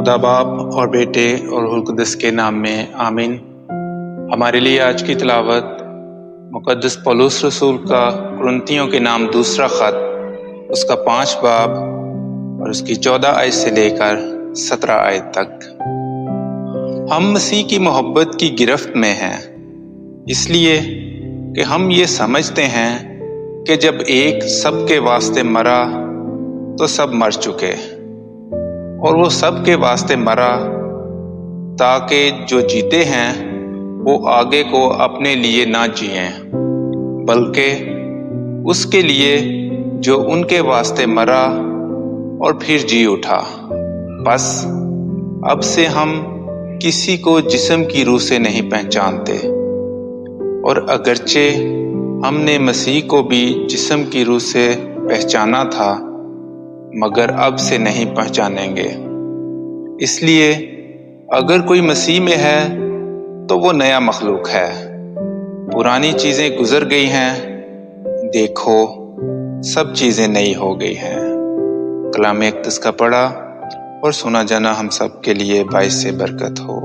खुदा बाप और बेटे और रूह कुदस के नाम में आमीन। हमारे लिए आज की तिलावत मुक़द्दस पौलुस रसूल का कुरिन्थियों के नाम दूसरा खत, उसका 5 बाब और उसकी 14 आयत से लेकर 17 आयत तक। हम मसीह की मोहब्बत की गिरफ्त में हैं, इसलिए कि हम ये समझते हैं कि जब एक सबके वास्ते मरा तो सब मर चुके, और वो सब के वास्ते मरा ताकि जो जीते हैं वो आगे को अपने लिए ना जिएं, बल्कि उसके लिए जो उनके वास्ते मरा और फिर जी उठा। बस अब से हम किसी को जिस्म की रूह से नहीं पहचानते, और अगरचे हमने मसीह को भी जिस्म की रूह से पहचाना था, मगर अब से नहीं पहचानेंगे। इसलिए अगर कोई मसीह में है तो वो नया मखलूक है, पुरानी चीज़ें गुजर गई हैं, देखो सब चीज़ें नई हो गई हैं। कलाम अक़दस का पढ़ा और सुना जाना हम सब के लिए बाइस से बरकत हो।